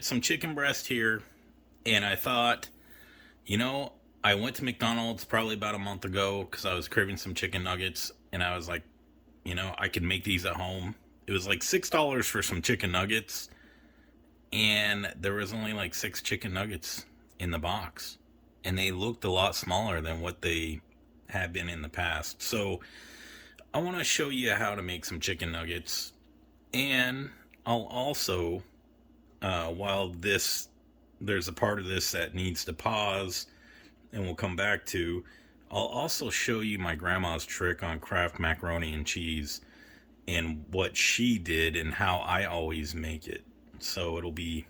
got some chicken breast here, and I thought, I went to McDonald's probably about a month ago because I was craving some chicken nuggets, and I was like, I could make these at home. It was like $6 for some chicken nuggets, and there was only like 6 chicken nuggets in the box, and they looked a lot smaller than what they have been in the past. So I want to show you how to make some chicken nuggets, and I'll also, while there's a part of this that needs to pause and we'll come back to, I'll also show you my grandma's trick on Kraft macaroni and cheese and what she did and how I always make it. So it'll be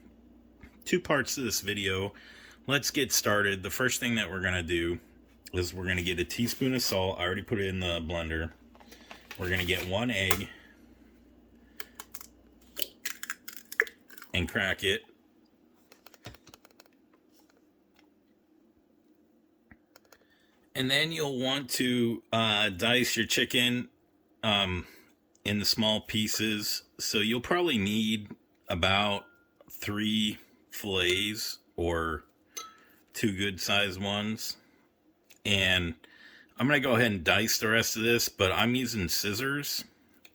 2 parts to this video. Let's get started. The first thing that we're going to do is we're going to get a teaspoon of salt. I already put it in the blender. We're going to get 1 egg and crack it. And then you'll want to dice your chicken in the small pieces. So you'll probably need about 3 fillets or 2 good sized ones. And I'm going to go ahead and dice the rest of this, but I'm using scissors.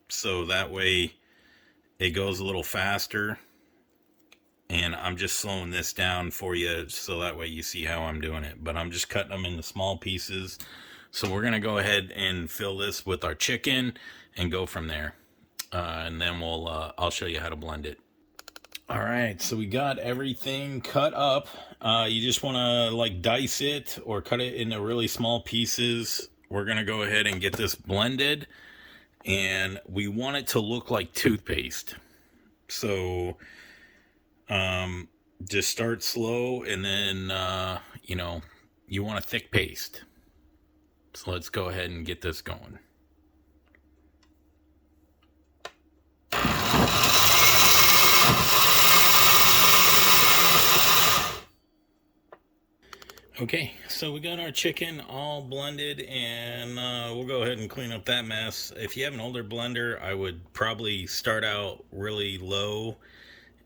So that way it goes a little faster. And I'm just slowing this down for you so that way you see how I'm doing it. But I'm just cutting them into small pieces. So we're going to go ahead and fill this with our chicken and go from there. And then I'll show you how to blend it. All right, so we got everything cut up. You just want to like dice it or cut it into really small pieces. We're going to go ahead and get this blended. And we want it to look like toothpaste. So just start slow, and then you want a thick paste. So let's go ahead and get this going. Okay, so we got our chicken all blended, and we'll go ahead and clean up that mess. If you have an older blender, I would probably start out really low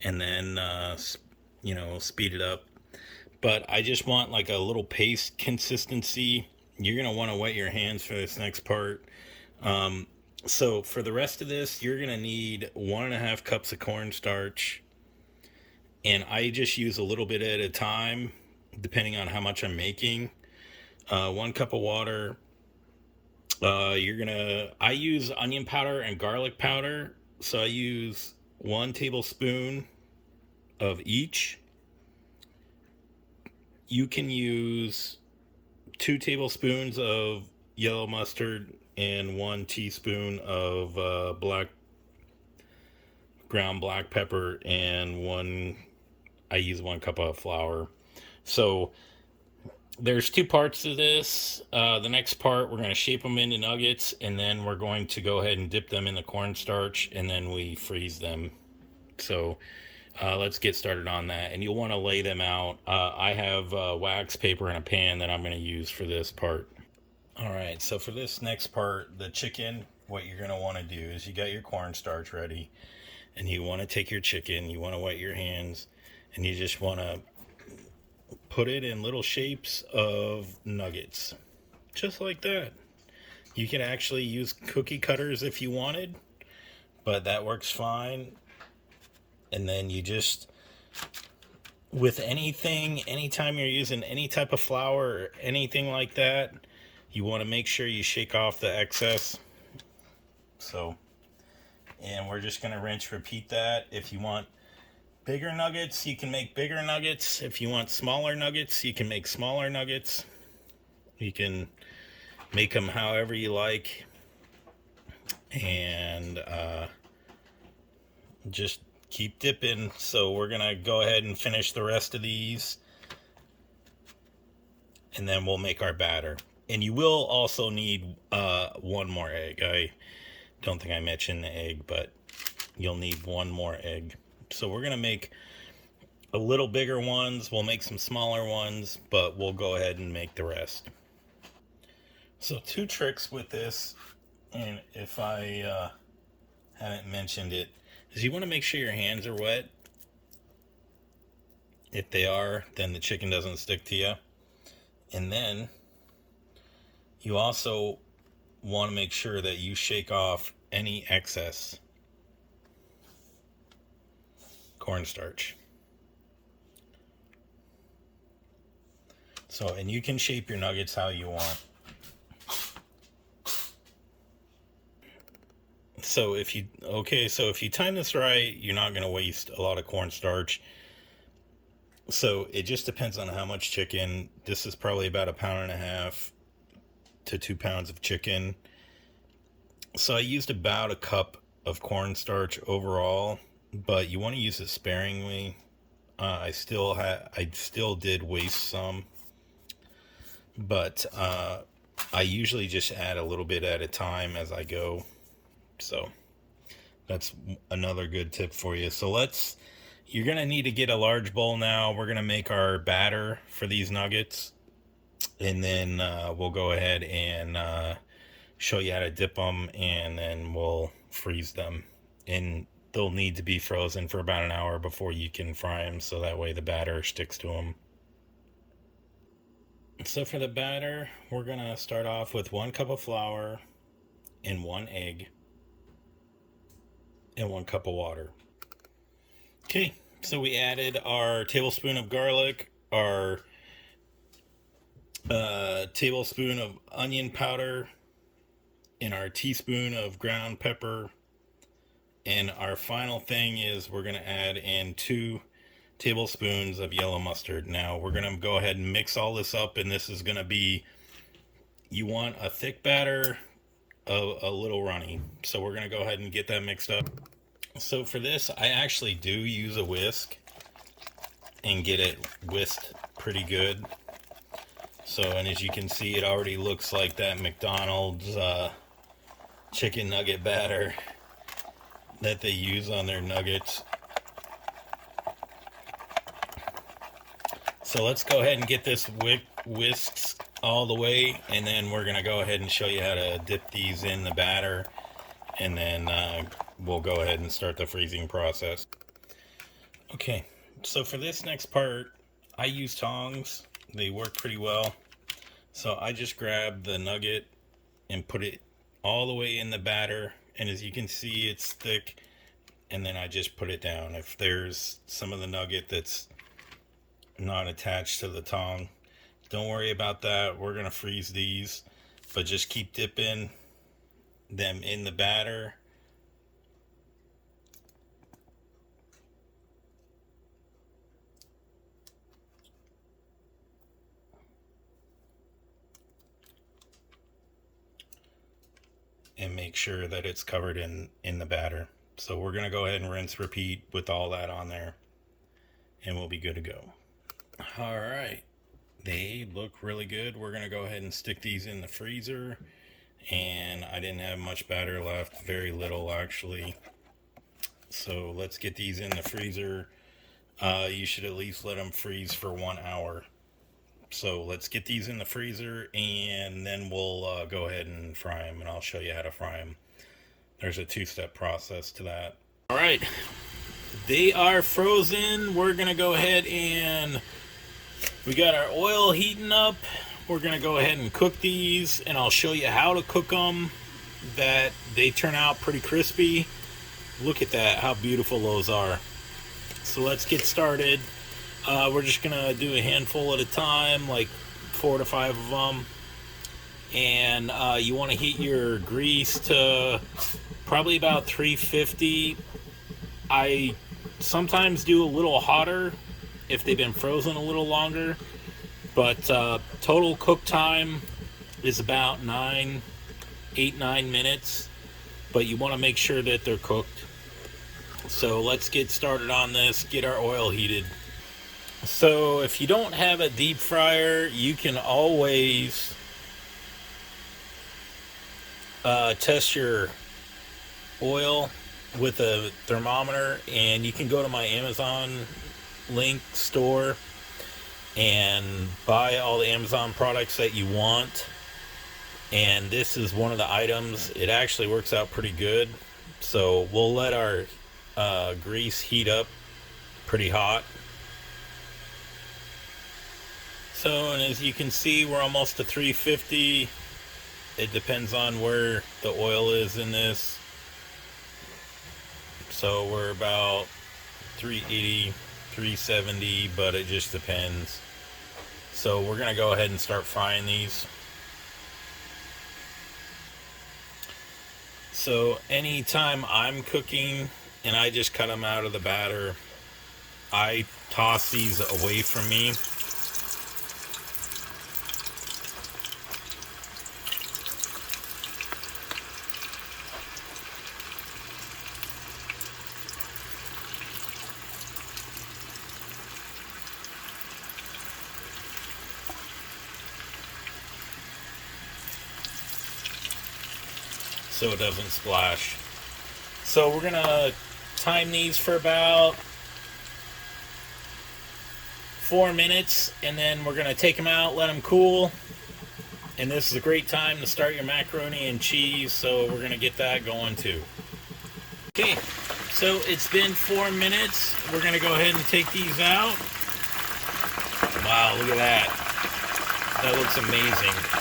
and then speed it up. But I just want like a little paste consistency. You're gonna want to wet your hands for this next part. So for the rest of this, you're gonna need 1.5 cups of cornstarch, and I just use a little bit at a time depending on how much I'm making. 1 cup of water. I use onion powder and garlic powder, so I use 1 tablespoon of each. You can use 2 tablespoons of yellow mustard and 1 teaspoon of ground black pepper, and I use 1 cup of flour. So there's 2 parts to this. The next part, we're going to shape them into nuggets, and then we're going to go ahead and dip them in the cornstarch, and then we freeze them. So let's get started on that. And you'll want to lay them out. I have wax paper in a pan that I'm going to use for this part. All right, so for this next part, the chicken, what you're going to want to do is you got your cornstarch ready, and you want to take your chicken, you want to wet your hands, and you just want to put it in little shapes of nuggets, just like that. You can actually use cookie cutters if you wanted, but that works fine. And then you just, with anything, anytime you're using any type of flour or anything like that, you want to make sure you shake off the excess. So, and we're just going to rinse, repeat that. If you want bigger nuggets, you can make bigger nuggets. If you want smaller nuggets, you can make smaller nuggets. You can make them however you like. And just keep dipping. So we're going to go ahead and finish the rest of these, and then we'll make our batter. And you will also need 1 more egg. I don't think I mentioned the egg, but you'll need 1 more egg. So we're going to make a little bigger ones. We'll make some smaller ones, but we'll go ahead and make the rest. So 2 tricks with this, and if I haven't mentioned it, is you want to make sure your hands are wet. If they are, then the chicken doesn't stick to you. And then you also want to make sure that you shake off any excess cornstarch. So, and you can shape your nuggets how you want. So if you time this right, you're not going to waste a lot of cornstarch. So it just depends on how much chicken. This is probably about 1.5 to 2 pounds of chicken. So I used about a cup of cornstarch overall, but you want to use it sparingly. I still did waste some, but I usually just add a little bit at a time as I go. So that's another good tip for you. So you're going to need to get a large bowl now. We're going to make our batter for these nuggets. And then we'll go ahead and show you how to dip them. And then we'll freeze them. And they'll need to be frozen for about an hour before you can fry them. So that way the batter sticks to them. So for the batter, we're going to start off with 1 cup of flour and 1 egg. And 1 cup of water. Okay, so we added our tablespoon of garlic, our tablespoon of onion powder, and our teaspoon of ground pepper. And our final thing is we're going to add in 2 tablespoons of yellow mustard. Now we're going to go ahead and mix all this up, and this is going to be, you want a thick batter, a little runny. So we're going to go ahead and get that mixed up. So for this, I actually do use a whisk and get it whisked pretty good. So, and as you can see, it already looks like that McDonald's chicken nugget batter that they use on their nuggets. So let's go ahead and get this whisked all the way, and then we're going to go ahead and show you how to dip these in the batter, and then we'll go ahead and start the freezing process. Okay, so for this next part, I use tongs. They work pretty well. So I just grab the nugget and put it all the way in the batter, and as you can see, it's thick, and then I just put it down. If there's some of the nugget that's not attached to the tong, don't worry about that. We're going to freeze these, but just keep dipping them in the batter. And make sure that it's covered in the batter. So we're going to go ahead and rinse repeat with all that on there, and we'll be good to go. All right, they look really good. We're going to go ahead and stick these in the freezer, and I didn't have much batter left, very little actually. So let's get these in the freezer. You should at least let them freeze for 1 hour. So let's get these in the freezer, and then we'll go ahead and fry them, and I'll show you how to fry them. There's a 2-step process to that. All right, they are frozen. We're gonna go ahead and we got our oil heating up. We're gonna go ahead and cook these, and I'll show you how to cook them, that they turn out pretty crispy. Look at that, how beautiful those are. So let's get started. We're just gonna do a handful at a time, like 4 to 5 of them. And you want to heat your grease to probably about 350. I sometimes do a little hotter if they've been frozen a little longer, but total cook time is about 8-9 minutes, but you want to make sure that they're cooked. So let's get started on this, get our oil heated. So if you don't have a deep fryer, you can always test your oil with a thermometer, and you can go to my Amazon link store and buy all the Amazon products that you want, and this is one of the items. It actually works out pretty good. So we'll let our grease heat up pretty hot, So, and as you can see, we're almost to 350. It depends on where the oil is in this. So we're about 380, 370, but it just depends. So we're going to go ahead and start frying these. So anytime I'm cooking and I just cut them out of the batter, I toss these away from me. So it doesn't splash. So we're gonna time these for about 4 minutes, and then we're gonna take them out, let them cool. And this is a great time to start your macaroni and cheese, so we're gonna get that going too. Okay, so it's been 4 minutes. We're gonna go ahead and take these out. Wow, look at that. That looks amazing.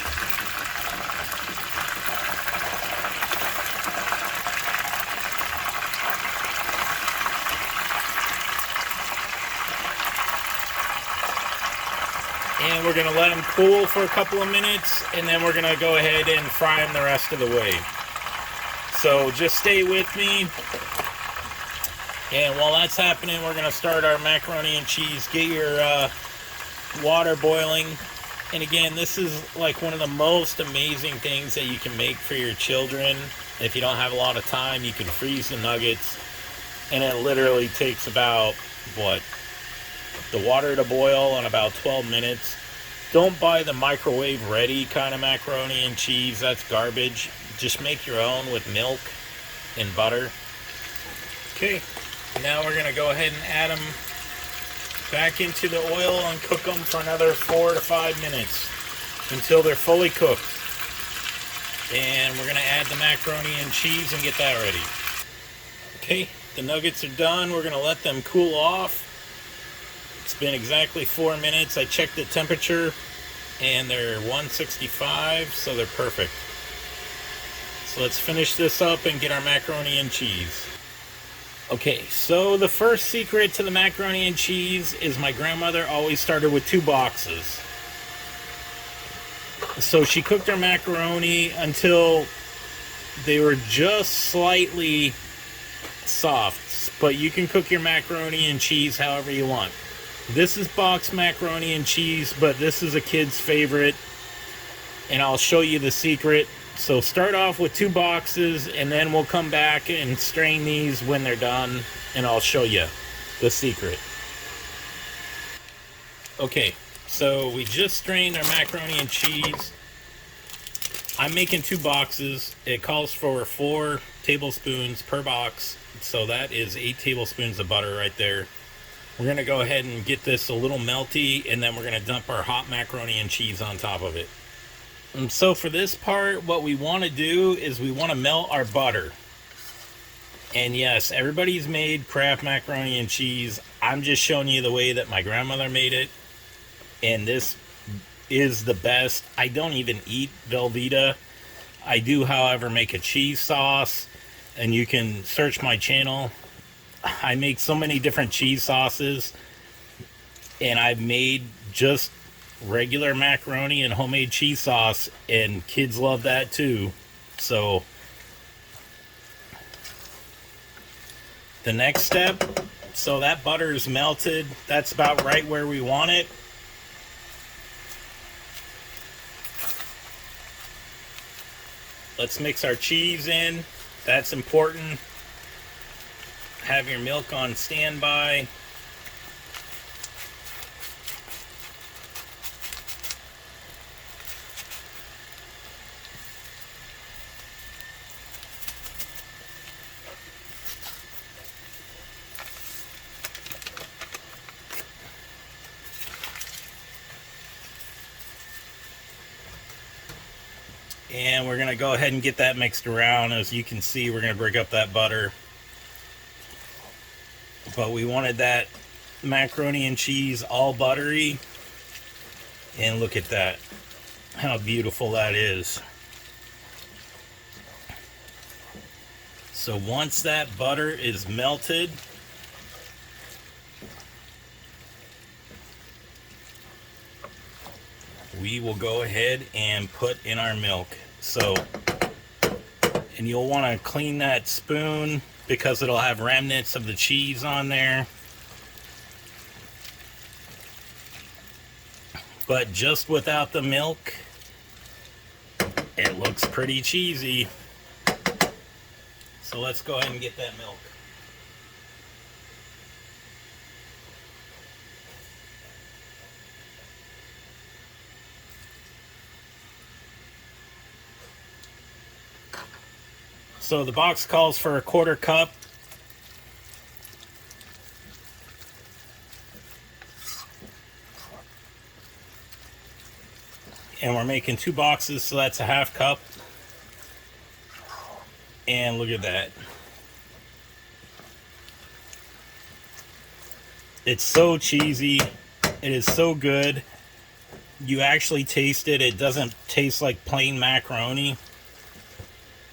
And we're going to let them cool for a couple of minutes, and then we're going to go ahead and fry them the rest of the way. So just stay with me. And while that's happening, we're going to start our macaroni and cheese. Get your water boiling. And again, this is like one of the most amazing things that you can make for your children. If you don't have a lot of time, you can freeze the nuggets. And it literally takes about, the water to boil in about 12 minutes. Don't buy the microwave ready kind of macaroni and cheese. That's garbage. Just make your own with milk and butter. Okay, now we're going to go ahead and add them back into the oil and cook them for another 4 to 5 minutes until they're fully cooked. And we're going to add the macaroni and cheese and get that ready. Okay, the nuggets are done. We're going to let them cool off. It's been exactly 4 minutes. I checked the temperature and they're 165, so they're perfect. So let's finish this up and get our macaroni and cheese. Okay, so the first secret to the macaroni and cheese is my grandmother always started with 2 boxes. So she cooked her macaroni until they were just slightly soft, but you can cook your macaroni and cheese however you want. This is boxed macaroni and cheese, but this is a kid's favorite, and I'll show you the secret. So start off with 2 boxes, and then we'll come back and strain these when they're done, and I'll show you the secret. Okay, so we just strained our macaroni and cheese. I'm making 2 boxes. It calls for 4 tablespoons per box, so that is 8 tablespoons of butter right there. We're going to go ahead and get this a little melty, and then we're going to dump our hot macaroni and cheese on top of it. And so for this part, what we want to do is we want to melt our butter. And yes, everybody's made Kraft macaroni and cheese. I'm just showing you the way that my grandmother made it. And this is the best. I don't even eat Velveeta. I do, however, make a cheese sauce. And you can search my channel. I make so many different cheese sauces, and I've made just regular macaroni and homemade cheese sauce, and kids love that too. So the next step, so that butter is melted. That's about right where we want it. Let's mix our cheese in. That's important. Have your milk on standby. And we're going to go ahead and get that mixed around. As you can see, we're going to break up that butter. But we wanted that macaroni and cheese all buttery. And look at that, how beautiful that is. So once that butter is melted, we will go ahead and put in our milk. So, and you'll want to clean that spoon because it'll have remnants of the cheese on there. But just without the milk, it looks pretty cheesy. So let's go ahead and get that milk. So the box calls for a 1/4 cup. And we're making 2 boxes, so that's a 1/2 cup. And look at that. It's so cheesy. It is so good. You actually taste it. It doesn't taste like plain macaroni.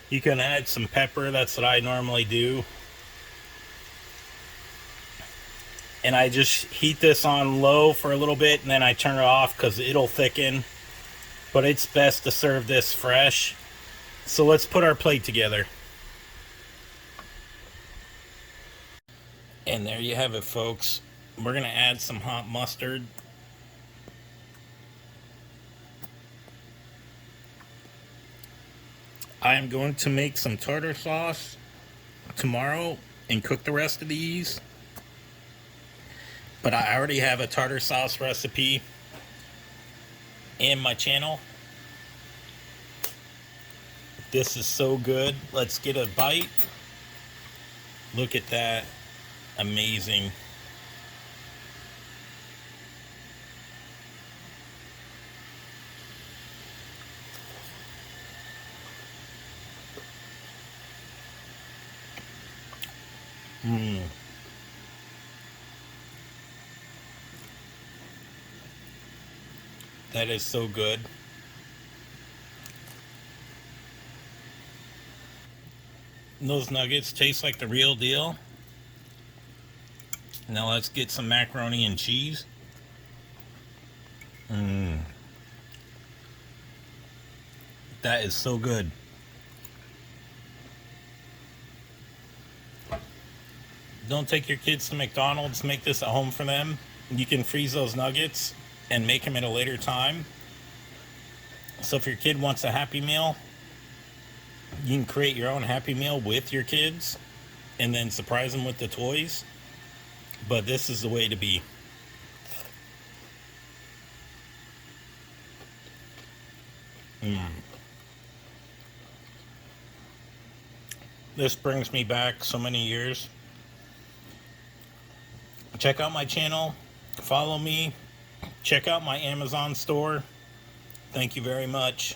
You can add some pepper. That's what I normally do. And I just heat this on low for a little bit, and then I turn it off because it'll thicken. But it's best to serve this fresh. So let's put our plate together. And there you have it, folks. We're going to add some hot mustard. I am going to make some tartar sauce tomorrow and cook the rest of these. But I already have a tartar sauce recipe in my channel. This is so good. Let's get a bite. Look at that. Amazing. That is so good. Those nuggets taste like the real deal. Now let's get some macaroni and cheese. That is so good. Don't take your kids to McDonald's. Make this at home for them. You can freeze those nuggets and make them at a later time. So if your kid wants a Happy Meal, you can create your own Happy Meal with your kids and then surprise them with the toys. But this is the way to be. This brings me back so many years. Check out my channel. Follow me. Check out my Amazon store. Thank you very much.